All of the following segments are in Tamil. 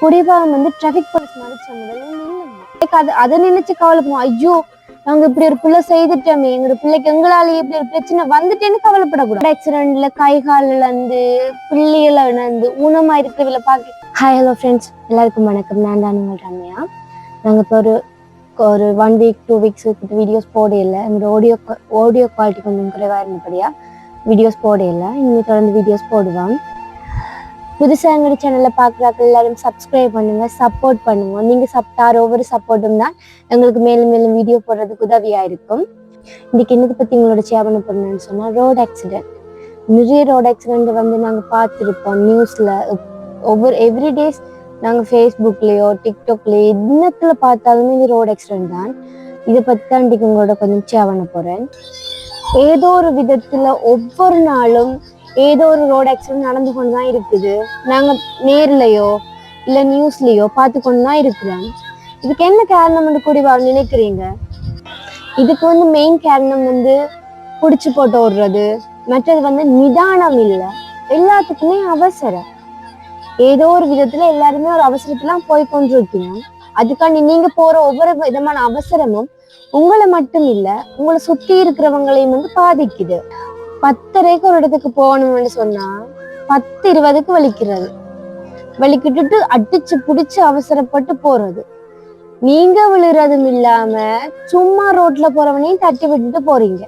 குடிபாகம் வந்து டிராபிக் போலீஸ் மறைச்ச முதல்ல அதை நினைச்சு கவலைப்படுவோம். ஐயோ நாங்க இப்படி ஒரு பிள்ளை செய்துட்டோமே, எங்களோட பிள்ளைக்கு எங்களால இப்படி ஒரு பிரச்சனை வந்துட்டேன்னு கவலைப்படக்கூடாது. ஆக்சிடென்ட்ல கை கால் இழந்து பிள்ளைகளை இழந்து ஊனமா இருக்கிறவங்கள பார்க்க. ஹாய் ஹலோ ஃப்ரெண்ட்ஸ், எல்லாருக்கும் வணக்கம். நான் தான் உங்கள் ரம்யா. நாங்கள் இப்போ ஒரு 1 வீக் 2 வீக்ஸ் வீடியோஸ் போடையில எங்களோட ஆடியோ குவாலிட்டி கொஞ்சம் குறைவாக இருந்தபடியா வீடியோஸ் போடையில இனிமேல் தொடர்ந்து வீடியோஸ் போடுவோம். புதுசாக எங்களோட சேனலில் பார்க்குறாங்க எல்லாரும் சப்ஸ்கிரைப் பண்ணுங்க, சப்போர்ட் பண்ணுங்க. நீங்கள் தார ஒவ்வொரு சப்போர்ட்டும் தான் எங்களுக்கு மேலும் மேலும் வீடியோ போடுறதுக்கு உதவியாக இருக்கும். இன்றைக்கி என்னத்தை பற்றி உங்களோட ஷேர் பண்ண போறேன்னு சொன்னால், ரோட் ஆக்சிடென்ட். நிறைய ரோட் ஆக்சிடென்ட் வந்து நாங்கள் பார்த்துருப்போம் நியூஸில். எவ்ரிடேஸ் நாங்கள் ஃபேஸ்புக்லேயோ டிக்டாக்லேயோ இன்னத்தில் பார்த்தாலுமே இந்த ரோட் ஆக்சிடென்ட் தான். இதை பற்றி தான் இன்றைக்கி உங்களோட கொஞ்சம் ஷேர் பண்ண போகிறேன். ஏதோ ஒரு விதத்தில் ஒவ்வொரு நாளும் ஏதோ ஒரு ரோட் ஆக்சிடென்ட் நடந்து கொண்டு தான் இருக்குது. நாங்கள் நேர்லையோ இல்லை நியூஸ்லேயோ பார்த்து கொண்டு தான் இருக்கிறோம். இதுக்கு என்ன காரணம்னு கூட நினைக்கிறீங்க? இதுக்கு வந்து மெயின் காரணம் வந்து குடிச்சு போட்டு ஓடுறது, மற்றது வந்து நிதானம் இல்லை. எல்லாத்துக்குமே அவசரம். ஏதோ ஒரு விதத்துல எல்லாருமே ஒரு அவசரத்துலாம் போய் கொண்டிருக்கீங்க. அதுக்காண்டி நீங்க போற ஒவ்வொரு விதமான அவசரமும் உங்களை மட்டும் இல்லை, உங்களை சுற்றி இருக்கிறவங்களையும் வந்து பாதிக்குது. 10:30 ஒரு இடத்துக்கு போகணும்னு சொன்னா 10:20 வலிக்கிறது. வலிக்கிட்டு அடிச்சு புடிச்சு அவசரப்பட்டு போறது. நீங்க விழுறதும் இல்லாம சும்மா ரோட்ல போறவனையும் தட்டி விட்டுட்டு போறீங்க.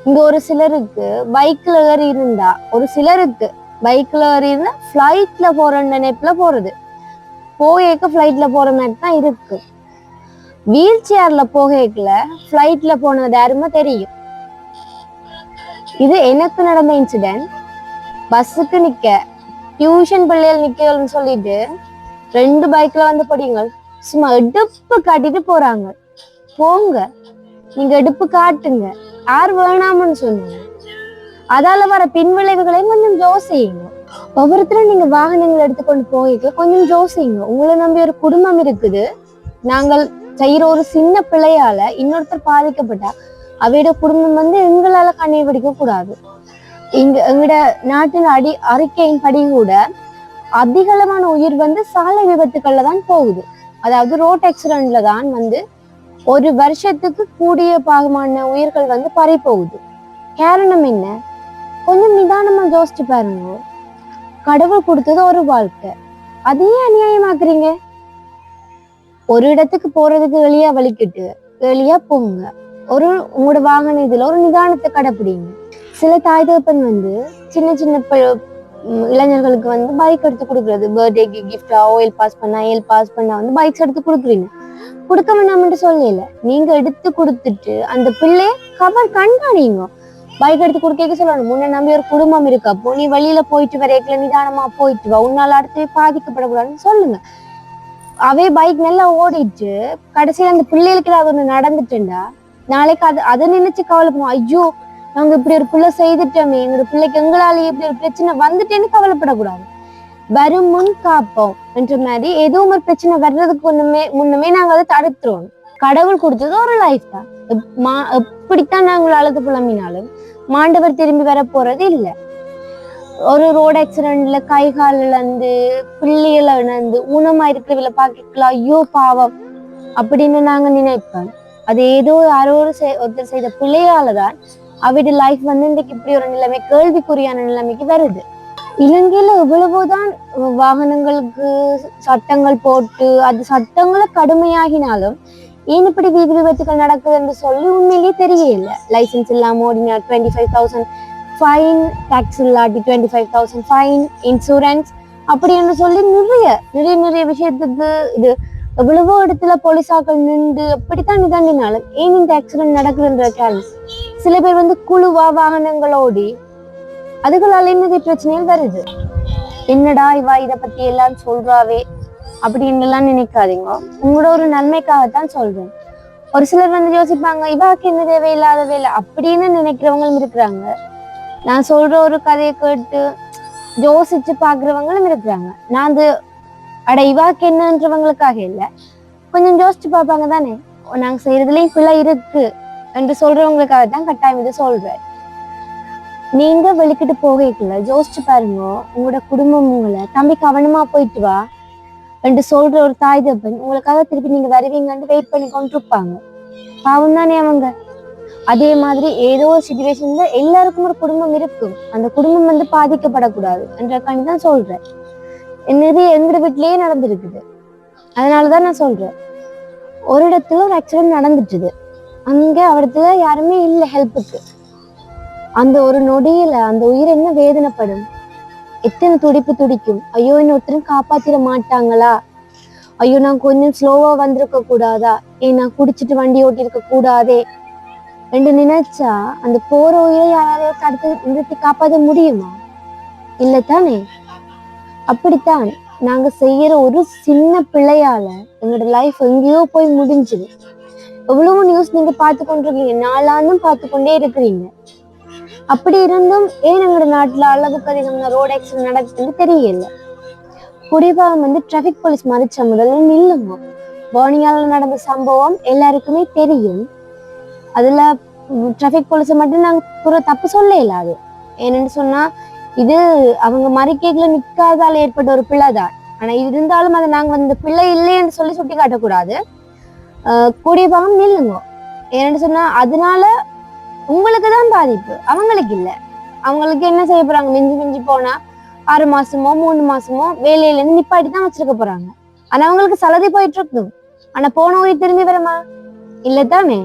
இங்க ஒரு சிலருக்கு பைக்ல ஏறி இருந்தா, ஒரு சிலருக்கு பைக்ல ஏறி இருந்தா ஃபிளைட்ல போற நினைப்புல போறது. போகேக்க ஃபிளைட்ல போற மாதிரி தான் இருக்கு. வீல் சேர்ல போகல ஃபிளைட்ல போனது யாருமே தெரியும். இது எனக்கு நடந்த இன்சிடென்ட். பஸ்ஸுக்கு நிக்க டியூஷன் பிள்ளைகள் நிக்கன்னு சொல்லிட்டு 2 பைக்ல வந்து படிங்க. சும்மா எடுப்பு காட்டிட்டு போறாங்க. போங்க, நீங்க எடுப்பு காட்டுங்க, யார் வேணாமன்னு சொன்னீங்க. அதால வர பின்விளைவுகளையும் கொஞ்சம் யோசிங்க. ஒவ்வொருத்தரும் நீங்க வாகனங்கள் எடுத்துக்கொண்டு போக கொஞ்சம் யோசிங்க. உங்களை நம்பி ஒரு குடும்பம் இருக்குது. நாங்கள் செய்யற ஒரு சின்ன பிள்ளையால இன்னொருத்தர் பாதிக்கப்பட்டா அவையோட குடும்பம் வந்து எங்களால கண்ணீர் வடிக்க கூடாது. எங்களோட நாட்டின் அறிக்கையின் படி கூட அதிகளவான உயிர் வந்து சாலை விபத்துக்கள்ல தான் போகுது. அதாவது ரோட் ஆக்சிடென்ட்ல தான் வந்து ஒரு வருஷத்துக்கு கூடிய பாகமான உயிர்கள் வந்து பறி போகுது. காரணம் என்ன? கொஞ்சம் நிதானமா யோசிச்சு பாருங்க. கடவுள் கொடுத்தது ஒரு வாழ்க்கை, அதையே அநியாயமாக்குறீங்க. ஒரு இடத்துக்கு போறதுக்கு எளியா வலிக்கிட்டு எளியா போங்க. உங்களோட வாகன இதுல ஒரு நிதானத்தை கடைப்பிடிங்க. சில தாய் தகப்பன் வந்து சின்ன சின்ன இளைஞர்களுக்கு வந்து பைக் எடுத்து கொடுக்குறது. பர்த்டேக்கு கிஃப்டா ஓயில் பாஸ் பண்ணா வந்து பைக்ஸ் எடுத்து கொடுக்குறீங்க. கொடுக்க வேண்டாம்னு சொல்லல, நீங்க எடுத்து கொடுத்துட்டு அந்த பிள்ளைய கண்காணிங்க. பைக் எடுத்து கொடுக்க சொல்லணும், முன்ன நம்பி ஒரு குடும்பம் இருக்கு, அப்போ நீ வெளியில போயிட்டு வரைக்கல நிதானமா போயிட்டு வா, உன்னால அடுத்து பாதிக்கப்படக்கூடாதுன்னு சொல்லுங்க. அவே பைக் நல்லா ஓடிட்டு கடைசியில அந்த பிள்ளைகளுக்கு அது ஒண்ணு நடந்துட்டுண்டா நாளைக்கு அதை நினைச்சு கவலைப்படுவோம். ஐயோ நாங்க இப்படி ஒரு பிள்ளை செய்துட்டோமே, எங்களோட பிள்ளைக்கு எங்களால இப்படி ஒரு பிரச்சனை வந்துட்டேன்னு கவலைப்படக்கூடாது. வரும் முன் காப்போம் என்ற மாதிரி ஏதோ ஒரு பிரச்சனை வர்றதுக்கு முன்னமே நாங்க அதை தடுத்துருவோம். கடவுள் கொடுத்தது ஒரு லைஃப் தான். எப்படித்தான் நாங்கள் அழுது புலம்பினாலும் மாண்டவர் திரும்பி வர போறது இல்லை. ஒரு ரோட் ஆக்சிடென்ட்ல கை கால் இழந்து பிள்ளைகளை இழந்து ஊனமா இருக்கிறவங்கள பார்க்கலாம், ஐயோ பாவம் அப்படின்னு நாங்க நினைப்போம். அது ஏதோ யாரோ ஒருத்தர் செய்த பிள்ளையாலதான் அவருடைய லைஃப் வந்து இன்றைக்கு இப்படி ஒரு நிலைமை, கேள்விக்குறியான நிலைமைக்கு வருது. இலங்கையில எவ்வளவுதான் வாகனங்களுக்கு சட்டங்கள் போட்டு அது சட்டங்களை கடுமையாகினாலும் ஏன் இப்படி வீதி விபத்துகள் நடக்குது என்று சொல்லி உண்மையிலேயே தெரியல. லைசன்ஸ் இல்லாம ஓடினா 25,000 ஃபைன், டாக்ஸ் இல்லாட்டி 25,000 ஃபைன், இன்சூரன்ஸ் அப்படி என்று சொல்லி நிறைய விஷயத்துக்கு இது எவ்வளவோ இடத்துல போலீஸாக்கள் நின்று அப்படித்தான் நிதாண்டினாலும் ஏன் இந்த ஆக்சிடென்ட் நடக்குதுன்ற கேள்வி. சில பேர் வந்து குழுவா வாகனங்களோடி அதுகளால என்னது பிரச்சனைகள் வருது. என்னடா இவா இதை பத்தி எல்லாம் சொல்றாவே அப்படின்னு எல்லாம் நினைக்காதீங்க. உங்களோட ஒரு நன்மைக்காகத்தான் சொல்றேன். ஒரு சிலர் வந்து யோசிப்பாங்க, இவாக்கு என்ன தேவையில்லாத வேலை அப்படின்னு நினைக்கிறவங்களும் இருக்கிறாங்க. நான் சொல்ற ஒரு கதையை கேட்டு யோசிச்சு பாக்குறவங்களும் இருக்கிறாங்க. நான் அது இவாக்கு என்னன்றவங்களுக்காக இல்லை, கொஞ்சம் யோசிச்சு பார்ப்பாங்க தானே, நாங்க செய்யறதுலயும் பிள்ளை இருக்கு என்று சொல்றவங்களுக்காக தான் கட்டாயம் இது சொல்றேன். நீங்க வெளிக்கிட்டு போகல யோசிச்சு பாருங்க. உங்களோட குடும்பம் உங்களை தம்பி கவனமா போயிட்டு வா, என்று சொல்ற ஒரு தாய் தப்பன் உங்களுக்காக திருப்பி நீங்க வருவீங்கன்னு வெயிட் பண்ணி கொண்டு இருப்பாங்க. பாவம் தானே அவங்க. அதே மாதிரி ஏதோ ஒரு சிச்சுவேஷன்ல எல்லாருக்கும் ஒரு குடும்பம் இருக்கும். அந்த குடும்பம் வந்து பாதிக்கப்படக்கூடாது என்றக்காண்டி தான் சொல்றேன். நிறைய எங்க வீட்லயே நடந்திருக்குது. அதனாலதான் நான் சொல்றேன். ஒரு இடத்துல ஒரு ஆக்சிடென்ட் நடந்துட்டுது. அங்க அவடத்துல யாருமே இல்லை ஹெல்ப்புக்கு. அந்த ஒரு நொடியில அந்த உயிர் என்ன வேதனைப்படும், எத்தனை துடிப்பு துடிக்கும். ஐயோ இன்னொருத்தரும் காப்பாத்திட மாட்டாங்களா, ஐயோ நான் கொஞ்சம் ஸ்லோவா வந்திருக்க கூடாதா, நான் குடிச்சிட்டு வண்டி ஓட்டி இருக்க கூடாதே என்று நினைச்சா அந்த போற உயிரை யாராவது தடுத்து நிறுத்தி காப்பாற்ற முடியுமா? இல்லத்தானே. அப்படித்தான் நாங்க செய்யற ஒரு சின்ன பிள்ளையால எங்களோட லைஃப் எங்கேயோ போய் முடிஞ்சுது. எவ்வளவு நியூஸ் நீங்க பார்த்து கொண்டிருக்கீங்க, நாளானும் பார்த்து கொண்டே இருக்கிறீங்க. அப்படி இருந்தும் ஏன் எங்களோட நாட்டுல அளவுக்கு அதிகமான ரோட் ஆக்சிடென்ட் நடக்குதுன்னு தெரியல. குடிபாகம் வந்து டிராபிக் போலீஸ் மறிச்ச முதல்ல நில்லுங்க. போனியால நடந்த சம்பவம் எல்லாருக்குமே தெரியும். அதுல டிராபிக் போலீஸை மட்டும் நாங்க தப்பு சொல்ல இயலாது. ஏன்னு சொன்னா இது அவங்க மறிக்கைகளை நிக்காதால ஏற்பட்ட ஒரு பிள்ளைதான். ஆனா இருந்தாலும் அதை நாங்க வந்து பிள்ளை இல்லைன்னு சொல்லி சுட்டி காட்டக்கூடாது. குடிபாகம் நில்லுங்க. ஏன்னு சொன்னா அதனால உங்களுக்கு தான் பாதிப்பு, அவங்களுக்கு இல்லை. அவங்களுக்கு என்ன செய்ய போறாங்க, மிஞ்சி மிஞ்சி போனா 6 மாசமோ 3 மாசமோ வேலையில இருந்து நிப்பாட்டி தான் வச்சிருக்க போறாங்க. ஆனா அவங்களுக்கு சலதி போயிட்டு இருக்கும். ஆனா போன உயிர் திரும்பி வருமா? இல்லத்தானே.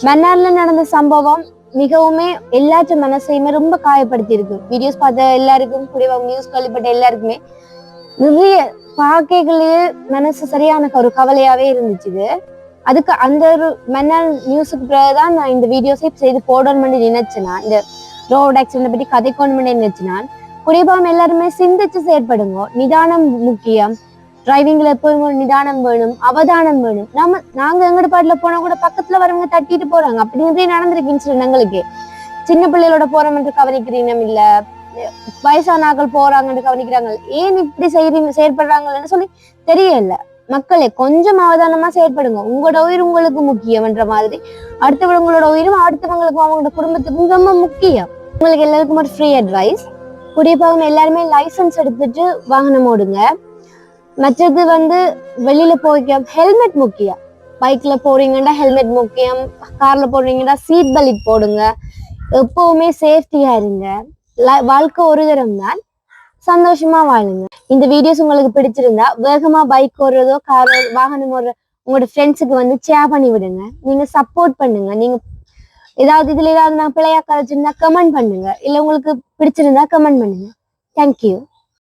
மன்னார்ல நடந்த சம்பவம் மிகவுமே எல்லாற்ற மனசையுமே ரொம்ப காயப்படுத்தி இருக்கு. வீடியோஸ் பார்த்த எல்லாருக்கும், குடிவாங்க நியூஸ் கேள்விப்பட்ட எல்லாருக்குமே நிறைய பாக்கைகளே மனசு சரியான ஒரு கவலையாவே இருந்துச்சு. அதுக்கு அந்த ஒரு மன்னர் நியூஸுக்கு பிறகுதான் நான் இந்த வீடியோஸை செய்து போடணும்னு நினைச்சேன்னா, இந்த ரோட் ஆக்சிடென்ட் பற்றி கதைக்கணும்னு நினைச்சுனா, குடிபாகம் எல்லாருமே சிந்திச்சு செயற்படுங்க. நிதானம் முக்கியம். டிரைவிங்ல எப்போதும் நிதானம் வேணும், அவதானம் வேணும். நாங்க எங்கட பாட்டுல போனா கூட பக்கத்துல வரவங்க தட்டிட்டு போறாங்க. அப்படி நிறைய நடந்திருக்கு இன்சிடென்ட் எங்களுக்கு. சின்ன பிள்ளைகளோட போறோம் என்று கவனிக்கிறீங்க இல்ல, வயசானாக்கள் போறாங்கன்னு கவனிக்கிறாங்க. ஏன் இப்படி செயற்படுறாங்கன்னு சொல்லி தெரியல. மக்களே கொஞ்சம் அவதானமா செயற்படுங்க. உங்களோட உயிர் உங்களுக்கு முக்கியம் என்ற மாதிரி அடுத்தவங்களோட உயிரும் அடுத்தவங்களுக்கும் அவங்களோட குடும்பத்துக்கும் ரொம்ப முக்கியம். உங்களுக்கு எல்லாருக்கும் ஒரு ஃப்ரீ அட்வைஸ். குடிபாகம் எல்லாருமே லைசன்ஸ் எடுத்துட்டு வாகனம் ஓடுங்க. மற்றது வந்து வெளியில போய்க்க ஹெல்மெட் முக்கியம். பைக்ல போறீங்கன்னா ஹெல்மெட் முக்கியம். கார்ல போறீங்கன்னா சீட் பெல்ட் போடுங்க. எப்பவுமே சேஃப்டியா இருங்க. வாழ்க்கை ஒரு தரம் தான், சந்தோஷமா வாழுங்க. இந்த வீடியோஸ் உங்களுக்கு பிடிச்சிருந்தா வேகமா பைக் ஓடுறதோ கார் வாகனம் ஓடுற உங்களோட ஃப்ரெண்ட்ஸுக்கு வந்து ஷேர் பண்ணி விடுங்க. நீங்க சப்போர்ட் பண்ணுங்க. நீங்க இதுல ஏதாவது நான் பிள்ளையா கதைச்சிருந்தா கமெண்ட் பண்ணுங்க. இல்ல உங்களுக்கு பிடிச்சிருந்தா கமெண்ட் பண்ணுங்க. தேங்க்யூ.